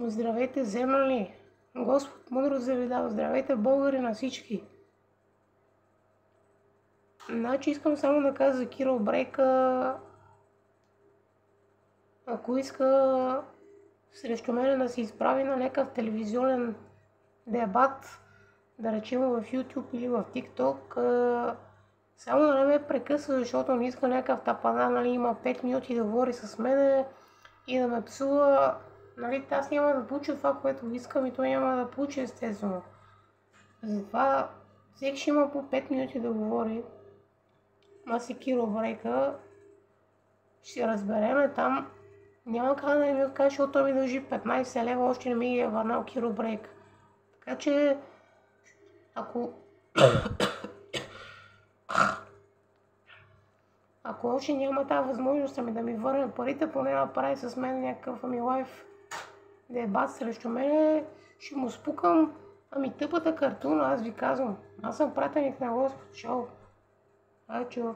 Здравейте, земнали! Господ мъдрост да ви дава. Здравейте, българи, на всички! Значи искам само да кажа за Кирил Брейка. Ако иска срещу мен да се изправи на някакъв телевизионен дебат, да речем в YouTube или в TikTok, само да не ме прекъсва, защото не иска някакъв тапана, нали, има 5 минути да говори с мене и да ме псува. Нали, аз няма да получа това, което искам, и той няма да получи, естествено. Затова всеки ще има по 5 минути да говори. Аз и Кирил Брейка ще се разбереме там. Няма как да ми откаже, защото той ми дължи 15 лева, още не ми ги е върнал Кирил Брейка. Така че, ако още няма тази възможност да ми върне парите, поне направи с мен някакъв лайф дебат срещу мене, ще му спукам. Тъпата картуна, аз ви казвам. Аз съм пратеник на Господ. Чао. Чао.